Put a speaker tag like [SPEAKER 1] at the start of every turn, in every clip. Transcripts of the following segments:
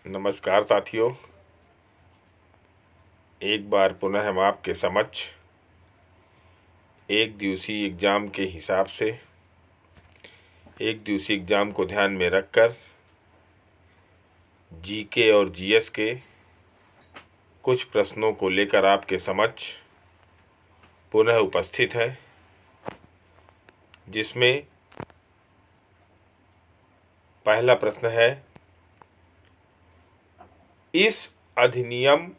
[SPEAKER 1] नमस्कार साथियों, एक बार पुनः हम आपके समक्ष एक दिवसीय एग्ज़ाम के हिसाब से एक दिवसीय एग्ज़ाम को ध्यान में रखकर जीके और जीएस के कुछ प्रश्नों को लेकर आपके समक्ष पुनः उपस्थित है, जिसमें पहला प्रश्न है, इस अधिनियम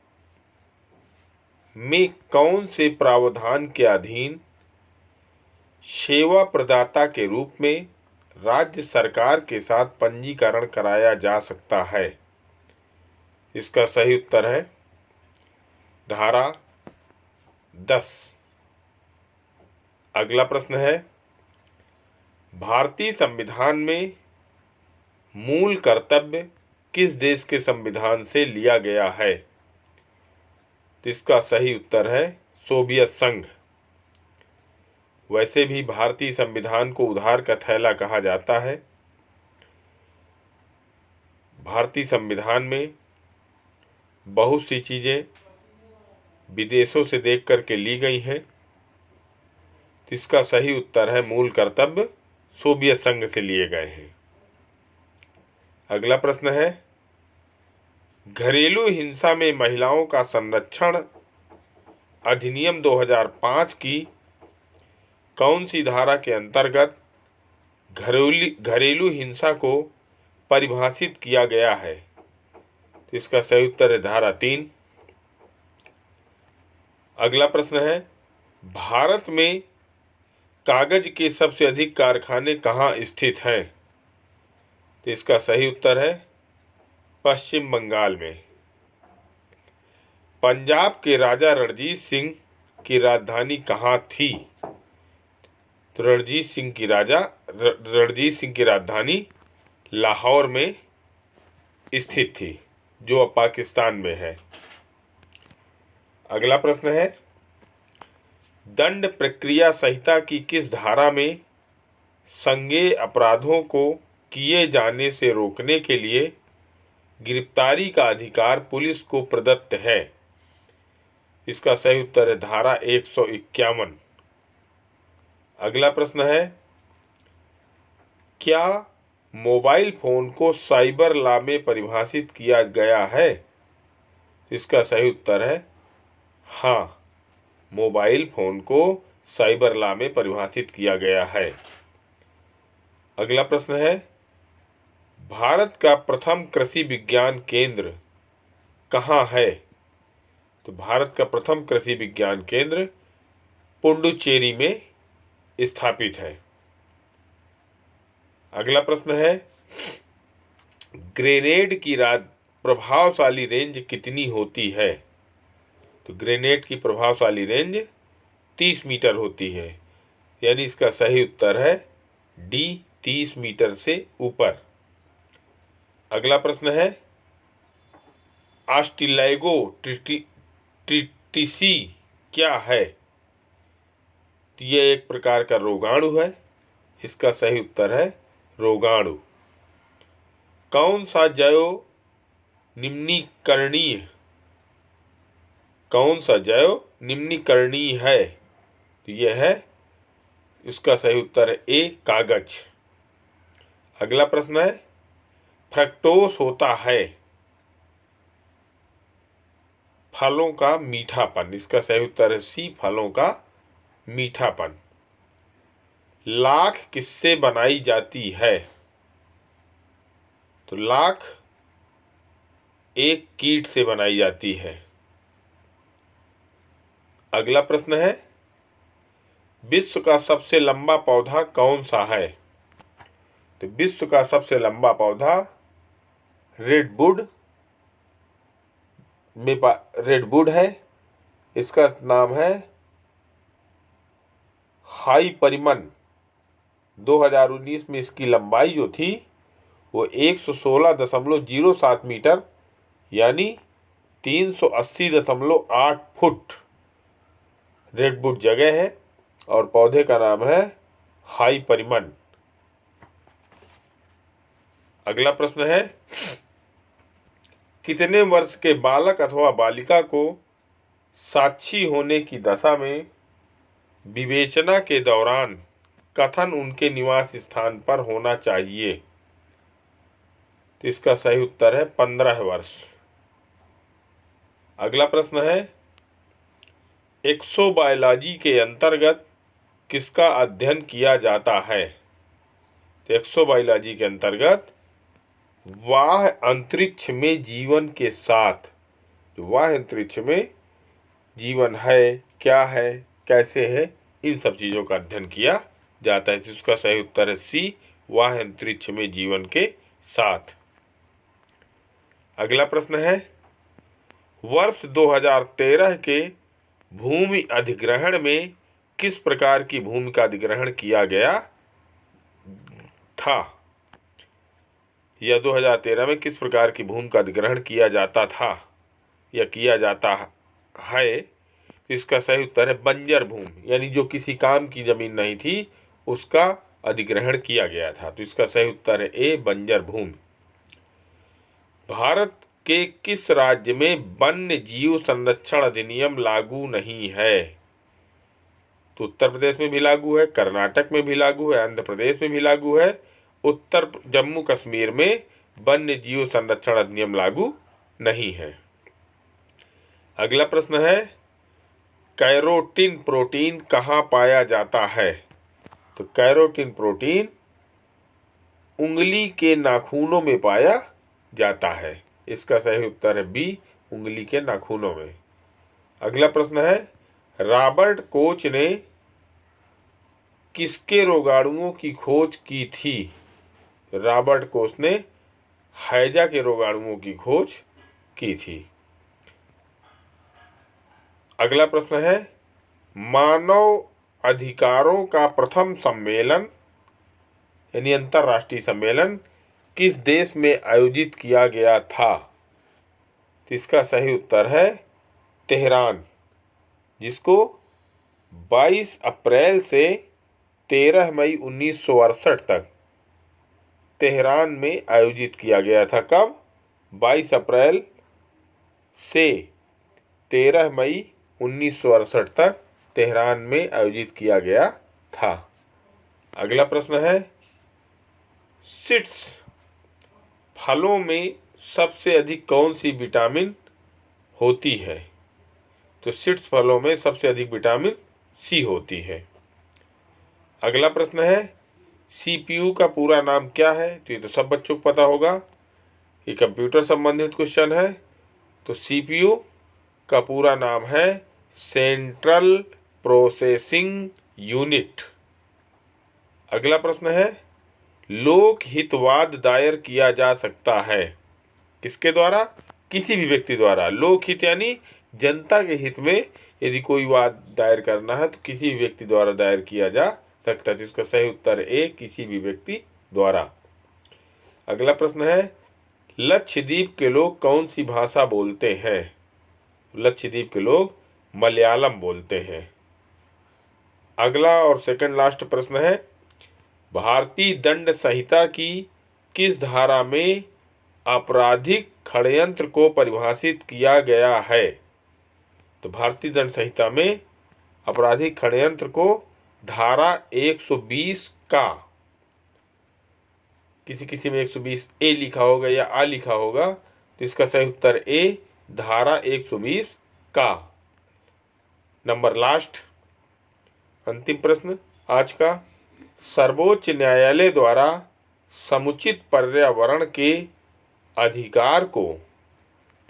[SPEAKER 1] में कौन से प्रावधान के अधीन सेवा प्रदाता के रूप में राज्य सरकार के साथ पंजीकरण कराया जा सकता है? इसका सही उत्तर है धारा 10। अगला प्रश्न है, भारतीय संविधान में मूल कर्तव्य किस देश के संविधान से लिया गया है? तो इसका सही उत्तर है सोवियत संघ। वैसे भी भारतीय संविधान को उधार का थैला कहा जाता है। भारतीय संविधान में बहुत सी चीज़ें विदेशों से देख कर के ली गई हैं। तो इसका सही उत्तर है मूल कर्तव्य सोवियत संघ से लिए गए हैं। अगला प्रश्न है, घरेलू हिंसा में महिलाओं का संरक्षण अधिनियम 2005 की कौन सी धारा के अंतर्गत घरेलू हिंसा को परिभाषित किया गया है? तो इसका सही उत्तर है धारा 3। अगला प्रश्न है, भारत में कागज के सबसे अधिक कारखाने कहाँ स्थित हैं? तो इसका सही उत्तर है पश्चिम बंगाल में। पंजाब के राजा रणजीत सिंह की राजधानी कहाँ थी? तो रणजीत सिंह की राजधानी लाहौर में स्थित थी, जो अब पाकिस्तान में है। अगला प्रश्न है, दंड प्रक्रिया संहिता की किस धारा में संज्ञेय अपराधों को किए जाने से रोकने के लिए गिरफ्तारी का अधिकार पुलिस को प्रदत्त है? इसका सही उत्तर है धारा 151। अगला प्रश्न है, क्या मोबाइल फोन को साइबर लॉ में परिभाषित किया गया है? इसका सही उत्तर है हाँ, मोबाइल फोन को साइबर लॉ में परिभाषित किया गया है। अगला प्रश्न है, भारत का प्रथम कृषि विज्ञान केंद्र कहाँ है? तो भारत का प्रथम कृषि विज्ञान केंद्र पुडुचेरी में स्थापित है। अगला प्रश्न है, ग्रेनेड की प्रभावशाली रेंज कितनी होती है? तो ग्रेनेड की प्रभावशाली रेंज 30 मीटर होती है, यानी इसका सही उत्तर है डी, 30 मीटर से ऊपर। अगला प्रश्न है, ऑस्ट्रेलिगो ट्रिटिसी क्या है? तो यह एक प्रकार का रोगाणु है। इसका सही उत्तर है रोगाणु। कौन सा जैव निम्नीकरणीय है? तो यह है, इसका सही उत्तर है ए, कागज। अगला प्रश्न है, फ्रक्टोज होता है फलों का मीठापन। इसका सही उत्तर है सी, फलों का मीठापन। लाख किससे बनाई जाती है? तो लाख एक कीट से बनाई जाती है। अगला प्रश्न है, विश्व का सबसे लंबा पौधा कौन सा है? तो विश्व का सबसे लंबा पौधा रेडवुड है। इसका नाम है हाइपरिमन। 2019 में इसकी लंबाई जो थी वो 116.07 मीटर यानी 380.8 फुट रेडवुड जगह है, और पौधे का नाम है हाइपरिमन। अगला प्रश्न है, कितने वर्ष के बालक अथवा बालिका को साक्षी होने की दशा में विवेचना के दौरान कथन उनके निवास स्थान पर होना चाहिए? तो इसका सही उत्तर है 15 वर्ष। अगला प्रश्न है, एक्सोबायोलॉजी के अंतर्गत किसका अध्ययन किया जाता है? तो एक्सोबायोलॉजी के अंतर्गत बाह्य अंतरिक्ष में जीवन के साथ, जो बाह्य अंतरिक्ष में जीवन है, क्या है, कैसे है, इन सब चीज़ों का अध्ययन किया जाता है। जिसका सही उत्तर है सी, बाह्य अंतरिक्ष में जीवन के साथ। अगला प्रश्न है, वर्ष 2013 के भूमि अधिग्रहण में किस प्रकार की भूमि का अधिग्रहण किया गया था? या 2013 में किस प्रकार की भूमि का अधिग्रहण किया जाता था या किया जाता है? इसका सही उत्तर है बंजर भूमि, यानी जो किसी काम की जमीन नहीं थी उसका अधिग्रहण किया गया था। तो इसका सही उत्तर है ए, बंजर भूमि। भारत के किस राज्य में वन्य जीव संरक्षण अधिनियम लागू नहीं है? तो उत्तर प्रदेश में भी लागू है, कर्नाटक में भी लागू है, आंध्र प्रदेश में भी लागू है, उत्तर जम्मू कश्मीर में वन्य जीव संरक्षण अधिनियम लागू नहीं है। अगला प्रश्न है, कैरोटीन प्रोटीन कहाँ पाया जाता है? तो कैरोटीन प्रोटीन उंगली के नाखूनों में पाया जाता है। इसका सही उत्तर है बी, उंगली के नाखूनों में। अगला प्रश्न है, रॉबर्ट कोच ने किसके रोगाणुओं की खोज की थी? रॉबर्ट कोच ने हैजा के रोगाणुओं की खोज की थी। अगला प्रश्न है, मानव अधिकारों का प्रथम सम्मेलन यानी अंतर्राष्ट्रीय सम्मेलन किस देश में आयोजित किया गया था? तो इसका सही उत्तर है तेहरान, जिसको 22 अप्रैल से 13 मई 1968 तक तेहरान में आयोजित किया गया था। कब? 22 अप्रैल से 13 मई 1968 तक तेहरान में आयोजित किया गया था। अगला प्रश्न है, सीड्स फलों में सबसे अधिक कौन सी विटामिन होती है? तो सीड्स फलों में सबसे अधिक विटामिन सी होती है। अगला प्रश्न है, सीपीयू का पूरा नाम क्या है? तो ये तो सब बच्चों को पता होगा, ये कंप्यूटर संबंधित क्वेश्चन है। तो सीपीयू का पूरा नाम है सेंट्रल प्रोसेसिंग यूनिट। अगला प्रश्न है, लोक हितवाद दायर किया जा सकता है किसके द्वारा? किसी भी व्यक्ति द्वारा। लोक हित यानी जनता के हित में यदि कोई वाद दायर करना है तो किसी भी व्यक्ति द्वारा दायर किया जा सकता है। तो इसका सही उत्तर ए, किसी भी व्यक्ति द्वारा। अगला प्रश्न है, लक्षद्वीप के लोग कौन सी भाषा बोलते हैं? लक्षद्वीप के लोग मलयालम बोलते हैं। अगला और सेकंड लास्ट प्रश्न है, भारतीय दंड संहिता की किस धारा में आपराधिक षड्यंत्र को परिभाषित किया गया है? तो भारतीय दंड संहिता में आपराधिक षड्यंत्र को धारा 120 का, किसी में 120 ए लिखा होगा या आ लिखा होगा, तो इसका सही उत्तर ए, धारा 120 का। नंबर लास्ट अंतिम प्रश्न आज का, सर्वोच्च न्यायालय द्वारा समुचित पर्यावरण के अधिकार को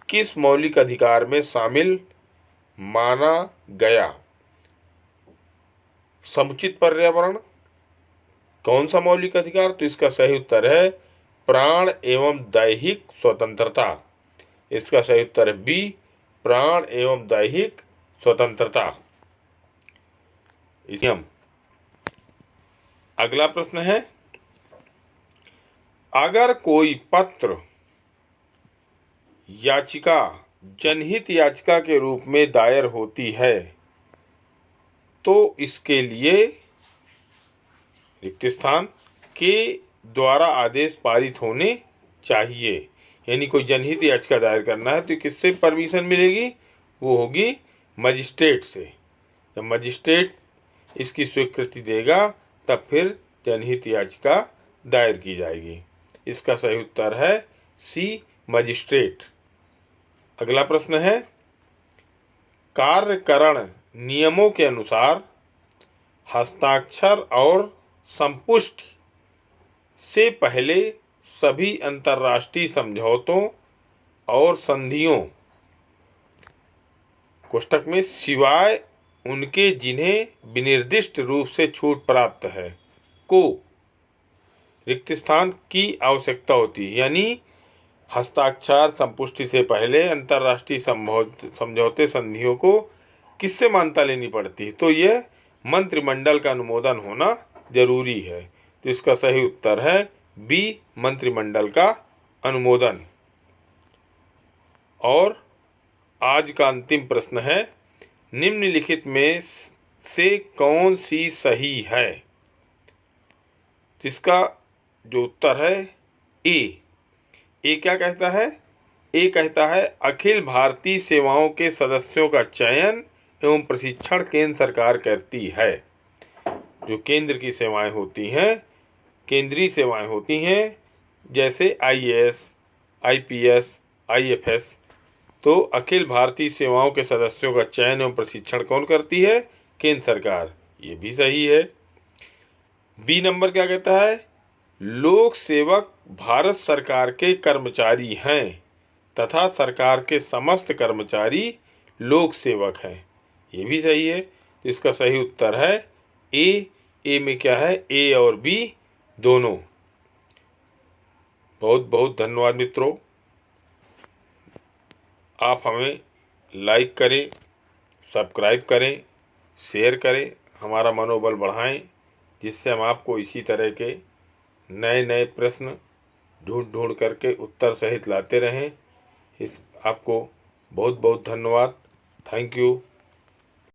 [SPEAKER 1] किस मौलिक अधिकार में शामिल माना गया? समुचित पर्यावरण कौन सा मौलिक अधिकार? तो इसका सही उत्तर है प्राण एवं दैहिक स्वतंत्रता। इसका सही उत्तर है बी, प्राण एवं दैहिक स्वतंत्रता। अगला प्रश्न है, अगर कोई पत्र याचिका जनहित याचिका के रूप में दायर होती है तो इसके लिए रिक्त स्थान के द्वारा आदेश पारित होने चाहिए। यानी कोई जनहित याचिका दायर करना है तो किससे परमिशन मिलेगी? वो होगी मजिस्ट्रेट से। जब मजिस्ट्रेट इसकी स्वीकृति देगा तब फिर जनहित याचिका दायर की जाएगी। इसका सही उत्तर है सी, मजिस्ट्रेट। अगला प्रश्न है, कार्यकरण नियमों के अनुसार हस्ताक्षर और संपुष्टि से पहले सभी अंतर्राष्ट्रीय समझौतों और संधियों कोष्ठक में सिवाय उनके जिन्हें विनिर्दिष्ट रूप से छूट प्राप्त है को रिक्त स्थान की आवश्यकता होती है। यानी हस्ताक्षर संपुष्टि से पहले अंतर्राष्ट्रीय समझौते संधियों को किससे मान्यता लेनी पड़ती है? तो यह मंत्रिमंडल का अनुमोदन होना जरूरी है। तो इसका सही उत्तर है बी, मंत्रिमंडल का अनुमोदन। और आज का अंतिम प्रश्न है, निम्नलिखित में से कौन सी सही है? इसका जो उत्तर है ए। ए क्या कहता है? ए कहता है अखिल भारतीय सेवाओं के सदस्यों का चयन एवं प्रशिक्षण केंद्र सरकार करती है। जो केंद्र की सेवाएं होती हैं, केंद्रीय सेवाएं होती हैं, जैसे IAS, IPS, IFS, तो अखिल भारतीय सेवाओं के सदस्यों का चयन एवं प्रशिक्षण कौन करती है? केंद्र सरकार। ये भी सही है। बी नंबर क्या कहता है? लोक सेवक भारत सरकार के कर्मचारी हैं तथा सरकार के समस्त कर्मचारी लोक सेवक हैं। ये भी सही है। तो इसका सही उत्तर है ए। ए में क्या है? ए और बी दोनों। बहुत बहुत धन्यवाद मित्रों। आप हमें लाइक करें, सब्सक्राइब करें, शेयर करें, हमारा मनोबल बढ़ाएं, जिससे हम आपको इसी तरह के नए नए प्रश्न ढूंढ करके उत्तर सहित लाते रहें। आपको बहुत बहुत धन्यवाद। Thank you.